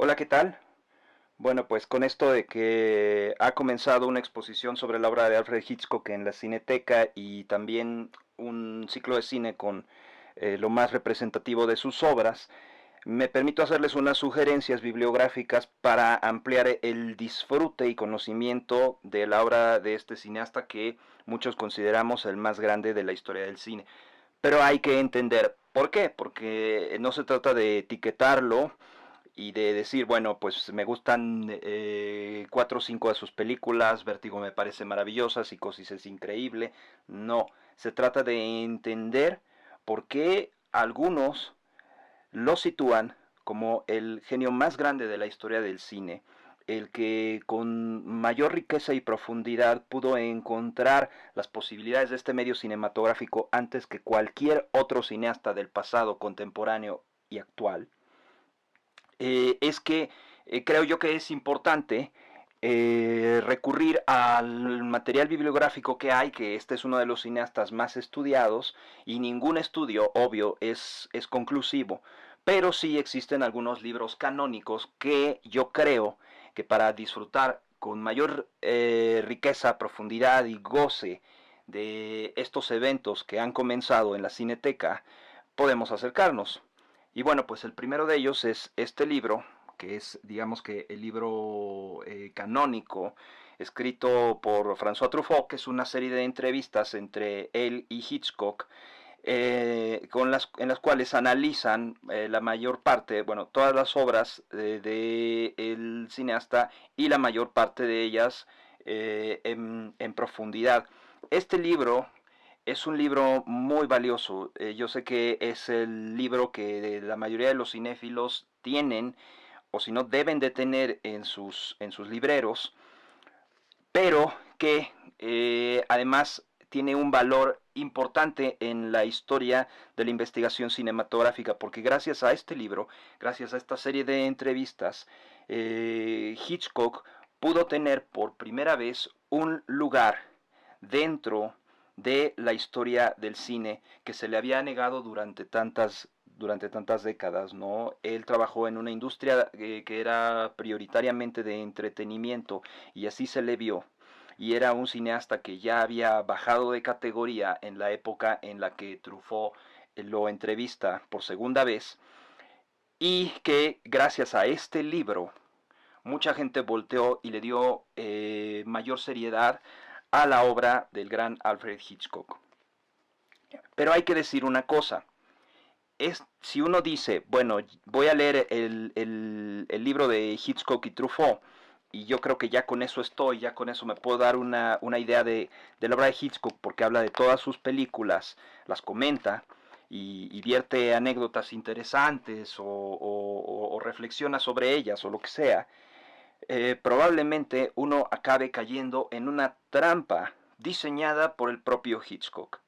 Hola, ¿qué tal? Bueno, pues con esto de que ha comenzado una exposición sobre la obra de Alfred Hitchcock en la Cineteca y también un ciclo de cine con lo más representativo de sus obras, me permito hacerles unas sugerencias bibliográficas para ampliar el disfrute y conocimiento de la obra de este cineasta que muchos consideramos el más grande de la historia del cine. Pero hay que entender por qué, porque no se trata de etiquetarlo y de decir, bueno, pues me gustan 4 o 5 de sus películas, Vértigo me parece maravillosa, Psicosis es increíble. No, se trata de entender por qué algunos lo sitúan como el genio más grande de la historia del cine, el que con mayor riqueza y profundidad pudo encontrar las posibilidades de este medio cinematográfico antes que cualquier otro cineasta del pasado, contemporáneo y actual. Es que creo yo que es importante recurrir al material bibliográfico que hay, que este es uno de los cineastas más estudiados y ningún estudio, obvio, es conclusivo, pero sí existen algunos libros canónicos que yo creo que para disfrutar con mayor riqueza, profundidad y goce de estos eventos que han comenzado en la Cineteca, podemos acercarnos. Y bueno, pues el primero de ellos es este libro, que es, digamos que el libro canónico, escrito por François Truffaut, que es una serie de entrevistas entre él y Hitchcock, en las cuales analizan la mayor parte, bueno, todas las obras de el cineasta y la mayor parte de ellas en profundidad. Este libro es un libro muy valioso. Yo sé que es el libro que la mayoría de los cinéfilos tienen, o si no deben de tener en sus libreros, pero que además tiene un valor importante en la historia de la investigación cinematográfica, porque gracias a este libro, gracias a esta serie de entrevistas, Hitchcock pudo tener por primera vez un lugar dentro de la historia del cine que se le había negado durante tantas décadas, ¿no? Él trabajó en una industria que era prioritariamente de entretenimiento y así se le vio. Y era un cineasta que ya había bajado de categoría en la época en la que Truffaut lo entrevista por segunda vez y que gracias a este libro mucha gente volteó y le dio mayor seriedad a la obra del gran Alfred Hitchcock. Pero hay que decir una cosa, si uno dice, bueno, voy a leer el libro de Hitchcock y Truffaut, y yo creo que ya con eso estoy, ya con eso me puedo dar una idea de la obra de Hitchcock, porque habla de todas sus películas, las comenta y vierte anécdotas interesantes o reflexiona sobre ellas o lo que sea, probablemente uno acabe cayendo en una trampa diseñada por el propio Hitchcock.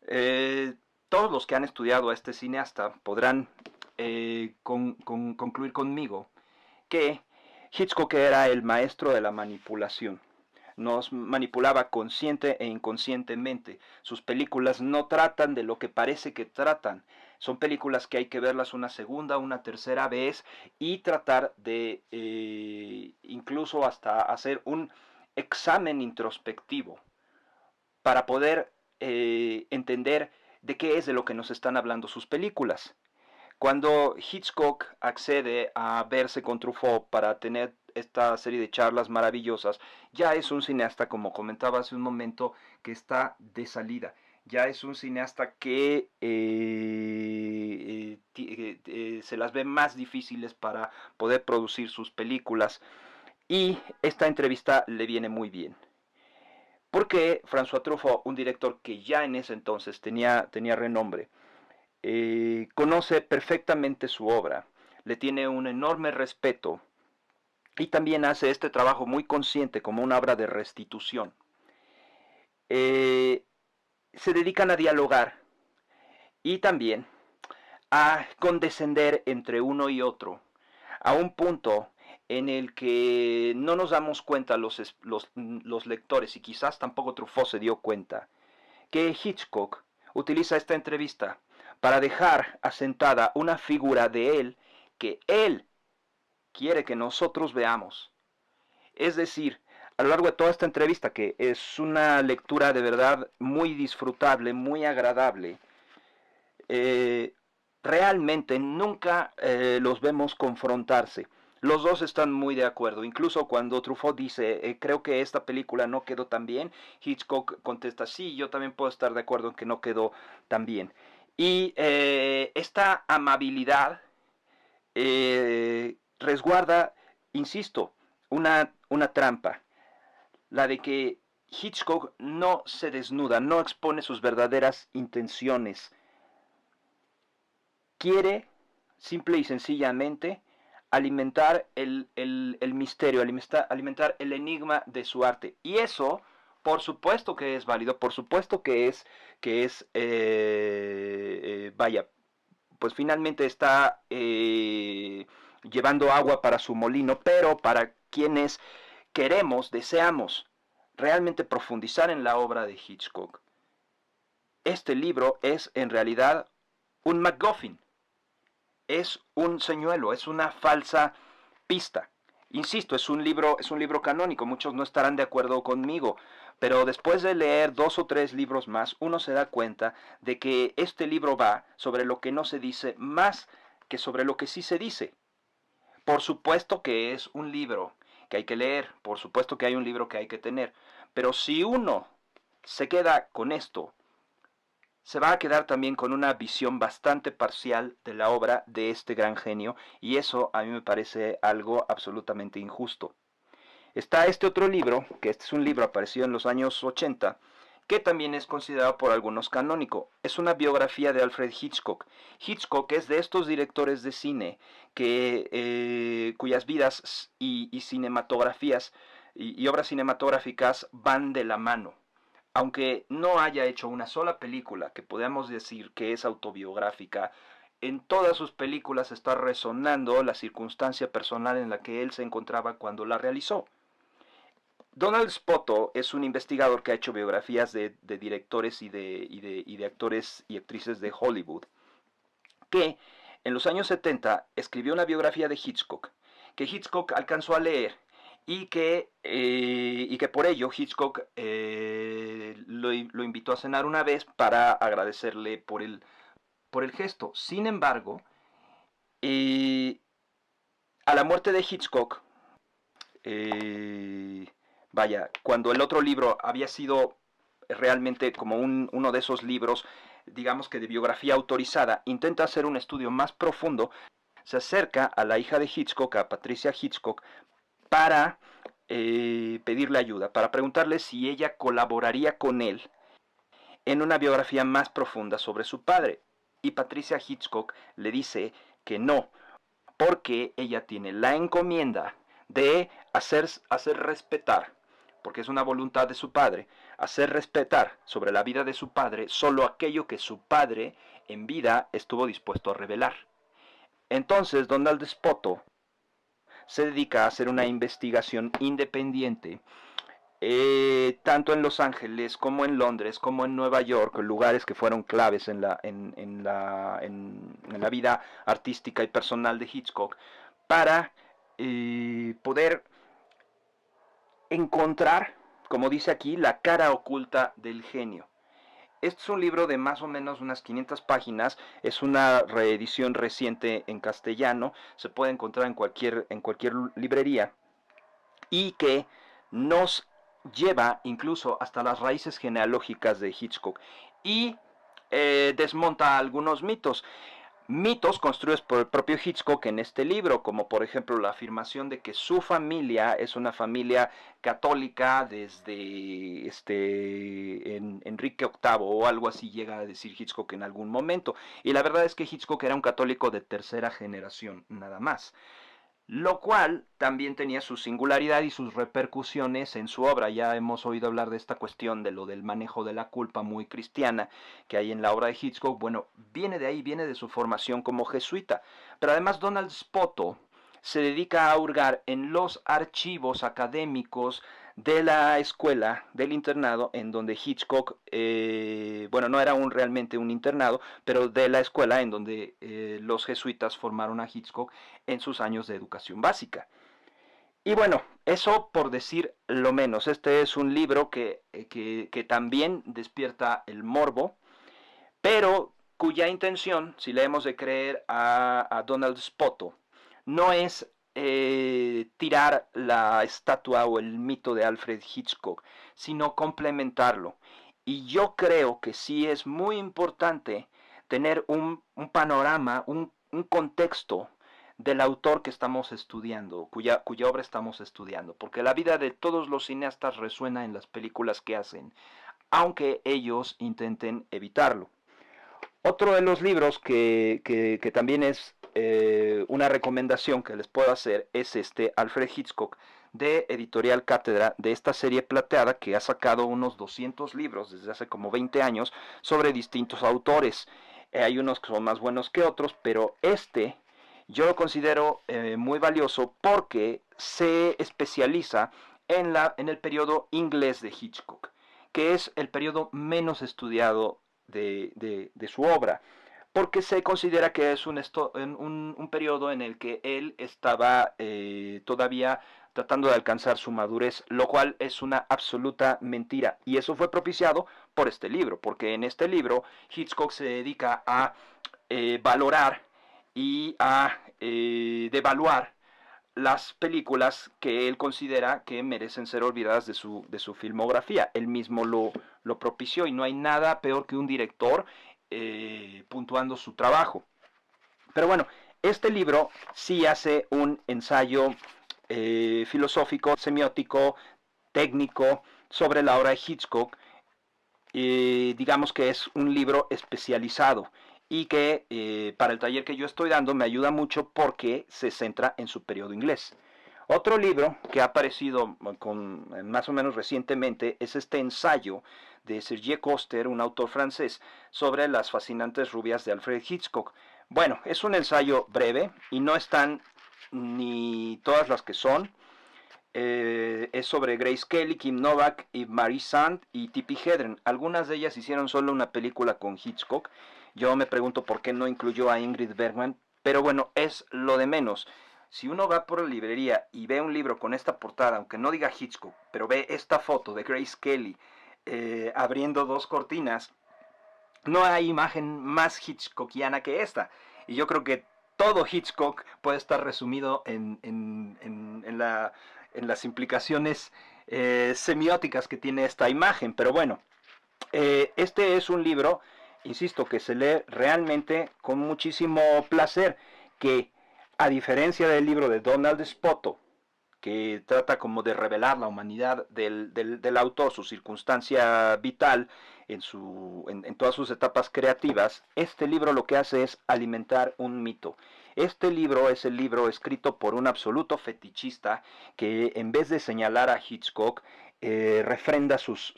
Eh, Todos los que han estudiado a este cineasta podrán concluir conmigo que Hitchcock era el maestro de la manipulación. Nos manipulaba consciente e inconscientemente. Sus películas no tratan de lo que parece que tratan. Son películas que hay que verlas una segunda, una tercera vez y tratar de incluso hasta hacer un examen introspectivo para poder entender de qué es de lo que nos están hablando sus películas. Cuando Hitchcock accede a verse con Truffaut para tener esta serie de charlas maravillosas, ya es un cineasta, como comentaba hace un momento, que está de salida. Ya es un cineasta que se las ve más difíciles para poder producir sus películas y esta entrevista le viene muy bien. Porque François Truffaut, un director que ya en ese entonces tenía renombre, conoce perfectamente su obra, le tiene un enorme respeto y también hace este trabajo muy consciente como una obra de restitución. Eh, Se dedican a dialogar y también a condescender entre uno y otro, a un punto en el que no nos damos cuenta los lectores, y quizás tampoco Truffaut se dio cuenta, que Hitchcock utiliza esta entrevista para dejar asentada una figura de él que él quiere que nosotros veamos. Es decir, a lo largo de toda esta entrevista, que es una lectura de verdad muy disfrutable, muy agradable, eh, realmente nunca los vemos confrontarse. Los dos están muy de acuerdo. Incluso cuando Truffaut dice, creo que esta película no quedó tan bien, Hitchcock contesta, sí, yo también puedo estar de acuerdo en que no quedó tan bien. Y esta amabilidad resguarda, insisto, una trampa, la de que Hitchcock no se desnuda, no expone sus verdaderas intenciones. Quiere, simple y sencillamente, alimentar el misterio, alimentar el enigma de su arte. Y eso, por supuesto que es válido, por supuesto vaya, pues finalmente está llevando agua para su molino, pero para quienes queremos, deseamos realmente profundizar en la obra de Hitchcock, este libro es en realidad un MacGuffin, es un señuelo, es una falsa pista. Insisto, es un libro canónico, muchos no estarán de acuerdo conmigo, pero después de leer 2 o 3 libros más, uno se da cuenta de que este libro va sobre lo que no se dice más que sobre lo que sí se dice. Por supuesto que es un libro que hay que leer, por supuesto que hay un libro que hay que tener, pero si uno se queda con esto, se va a quedar también con una visión bastante parcial de la obra de este gran genio, y eso a mí me parece algo absolutamente injusto. Está este otro libro, que este es un libro aparecido en los años 80, que también es considerado por algunos canónico. Es una biografía de Alfred Hitchcock. Hitchcock es de estos directores de cine cuyas vidas y cinematografías y obras cinematográficas van de la mano. Aunque no haya hecho una sola película que podamos decir que es autobiográfica, en todas sus películas está resonando la circunstancia personal en la que él se encontraba cuando la realizó. Donald Spoto es un investigador que ha hecho biografías de directores y de actores y actrices de Hollywood, que en los años 70 escribió una biografía de Hitchcock, que Hitchcock alcanzó a leer y que por ello Hitchcock lo invitó a cenar una vez para agradecerle por el gesto. Sin embargo, eh, a la muerte de Hitchcock, eh, vaya, cuando el otro libro había sido realmente como uno de esos libros, digamos que de biografía autorizada, intenta hacer un estudio más profundo, se acerca a la hija de Hitchcock, a Patricia Hitchcock, para pedirle ayuda, para preguntarle si ella colaboraría con él en una biografía más profunda sobre su padre. Y Patricia Hitchcock le dice que no, porque ella tiene la encomienda de hacer respetar, porque es una voluntad de su padre, hacer respetar sobre la vida de su padre solo aquello que su padre en vida estuvo dispuesto a revelar. Entonces Donald Spoto se dedica a hacer una investigación independiente, tanto en Los Ángeles como en Londres, como en Nueva York, lugares que fueron claves en la vida artística y personal de Hitchcock, para poder encontrar, como dice aquí, la cara oculta del genio. Este es un libro de más o menos unas 500 páginas, es una reedición reciente en castellano, se puede encontrar en cualquier librería, y que nos lleva incluso hasta las raíces genealógicas de Hitchcock y desmonta algunos mitos. Mitos construidos por el propio Hitchcock en este libro, como por ejemplo la afirmación de que su familia es una familia católica desde Enrique VIII o algo así, llega a decir Hitchcock en algún momento. Y la verdad es que Hitchcock era un católico de tercera generación, nada más, lo cual también tenía su singularidad y sus repercusiones en su obra. Ya hemos oído hablar de esta cuestión de lo del manejo de la culpa muy cristiana que hay en la obra de Hitchcock. Bueno, viene de ahí, viene de su formación como jesuita. Pero además Donald Spoto se dedica a hurgar en los archivos académicos de la escuela, del internado, en donde Hitchcock, bueno, no era realmente un internado, pero de la escuela en donde los jesuitas formaron a Hitchcock en sus años de educación básica. Y bueno, eso por decir lo menos. Este es un libro que también despierta el morbo, pero cuya intención, si le hemos de creer a Donald Spoto, no es tirar la estatua o el mito de Alfred Hitchcock, sino complementarlo. Y yo creo que sí es muy importante tener un panorama, un contexto del autor que estamos estudiando, cuya obra estamos estudiando, porque la vida de todos los cineastas resuena en las películas que hacen, aunque ellos intenten evitarlo. Otro de los libros que también es una recomendación que les puedo hacer es este Alfred Hitchcock de Editorial Cátedra, de esta serie plateada que ha sacado unos 200 libros desde hace como 20 años sobre distintos autores. Hay unos que son más buenos que otros, pero este yo lo considero muy valioso porque se especializa en el periodo inglés de Hitchcock, que es el periodo menos estudiado de su obra, porque se considera que es un periodo en el que él estaba todavía tratando de alcanzar su madurez, lo cual es una absoluta mentira. Y eso fue propiciado por este libro, porque en este libro Hitchcock se dedica a valorar y a devaluar las películas que él considera que merecen ser olvidadas de su filmografía. Él mismo lo propició y no hay nada peor que un director puntuando su trabajo. Pero bueno, este libro sí hace un ensayo filosófico, semiótico, técnico sobre la obra de Hitchcock. Digamos que es un libro especializado y que para el taller que yo estoy dando me ayuda mucho porque se centra en su periodo inglés. Otro libro que ha aparecido más o menos recientemente es este ensayo de Serge Coster, un autor francés, sobre las fascinantes rubias de Alfred Hitchcock. Bueno, es un ensayo breve y no están ni todas las que son. Es sobre Grace Kelly, Kim Novak, y Marie Sand y Tippi Hedren. Algunas de ellas hicieron solo una película con Hitchcock. Yo me pregunto por qué no incluyó a Ingrid Bergman, pero bueno, es lo de menos. Si uno va por la librería y ve un libro con esta portada, aunque no diga Hitchcock, pero ve esta foto de Grace Kelly abriendo dos cortinas, no hay imagen más Hitchcockiana que esta. Y yo creo que todo Hitchcock puede estar resumido en las implicaciones semióticas que tiene esta imagen. Pero bueno, este es un libro, insisto, que se lee realmente con muchísimo placer, que a diferencia del libro de Donald Spoto, que trata como de revelar la humanidad del autor, su circunstancia vital en todas sus etapas creativas, este libro lo que hace es alimentar un mito. Este libro es el libro escrito por un absoluto fetichista que en vez de señalar a Hitchcock, refrenda sus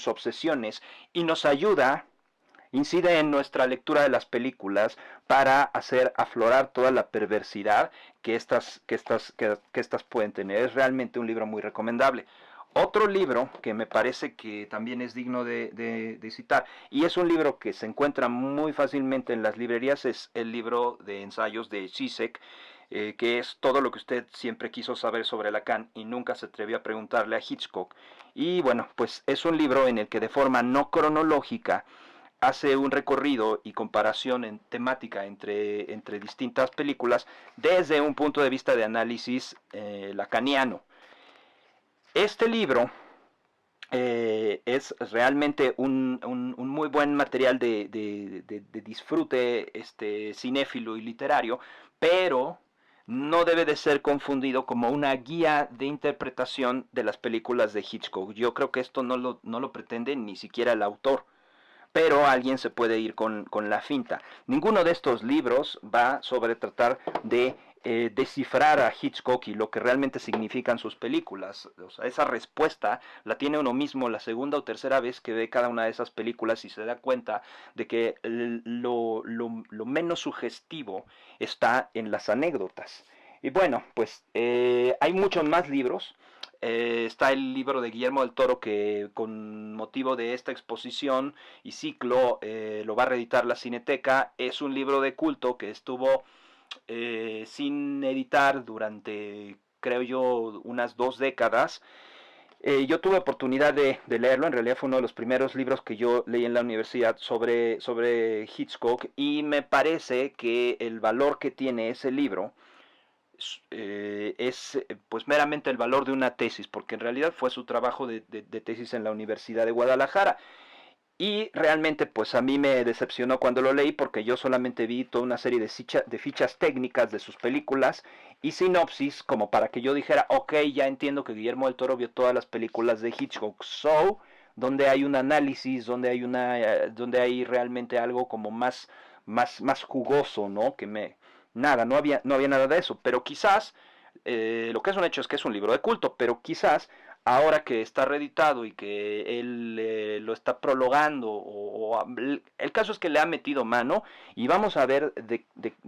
obsesiones y nos ayuda, incide en nuestra lectura de las películas para hacer aflorar toda la perversidad que estas pueden tener. Es realmente un libro muy recomendable. Otro libro que me parece que también es digno de citar, y es un libro que se encuentra muy fácilmente en las librerías, es el libro de ensayos de Zizek, que es todo lo que usted siempre quiso saber sobre Lacan y nunca se atrevió a preguntarle a Hitchcock. Y bueno, pues es un libro en el que de forma no cronológica hace un recorrido y comparación en temática entre distintas películas desde un punto de vista de análisis lacaniano. Este libro es realmente un muy buen material de disfrute cinéfilo y literario, pero no debe de ser confundido como una guía de interpretación de las películas de Hitchcock. Yo creo que esto no lo pretende ni siquiera el autor, pero alguien se puede ir con la finta. Ninguno de estos libros va sobre tratar de descifrar a Hitchcock y lo que realmente significan sus películas. O sea, esa respuesta la tiene uno mismo la segunda o tercera vez que ve cada una de esas películas y se da cuenta de que lo menos sugestivo está en las anécdotas. Y bueno, pues hay muchos más libros. Está el libro de Guillermo del Toro que con motivo de esta exposición y ciclo lo va a reeditar la Cineteca. Es un libro de culto que estuvo sin editar durante, creo yo, unas 2 décadas. Yo tuve oportunidad de leerlo, en realidad fue uno de los primeros libros que yo leí en la universidad sobre Hitchcock, y me parece que el valor que tiene ese libro es pues meramente el valor de una tesis, porque en realidad fue su trabajo de tesis en la Universidad de Guadalajara. Y realmente pues a mí me decepcionó cuando lo leí, porque yo solamente vi toda una serie de fichas técnicas de sus películas y sinopsis como para que yo dijera, ok, ya entiendo que Guillermo del Toro vio todas las películas de Hitchcock. So, donde hay un análisis, donde hay realmente algo como más jugoso, ¿no? Nada, no había nada de eso, pero quizás, lo que es un hecho es que es un libro de culto, pero quizás ahora que está reeditado y que él lo está prologando, el caso es que le ha metido mano y vamos a ver de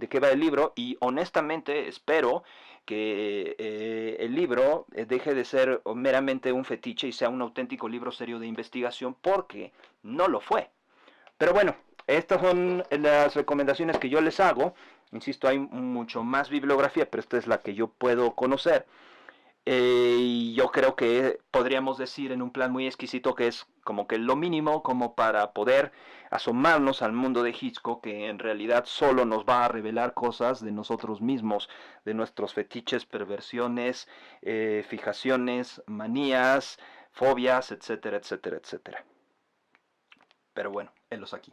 qué va el libro, y honestamente espero que el libro deje de ser meramente un fetiche y sea un auténtico libro serio de investigación, porque no lo fue. Pero bueno, estas son las recomendaciones que yo les hago. Insisto, hay mucho más bibliografía, pero esta es la que yo puedo conocer. Y yo creo que podríamos decir en un plan muy exquisito que es como que lo mínimo como para poder asomarnos al mundo de Hitchcock, que en realidad solo nos va a revelar cosas de nosotros mismos, de nuestros fetiches, perversiones, fijaciones, manías, fobias, etcétera, etcétera, etcétera. Pero bueno, helos aquí.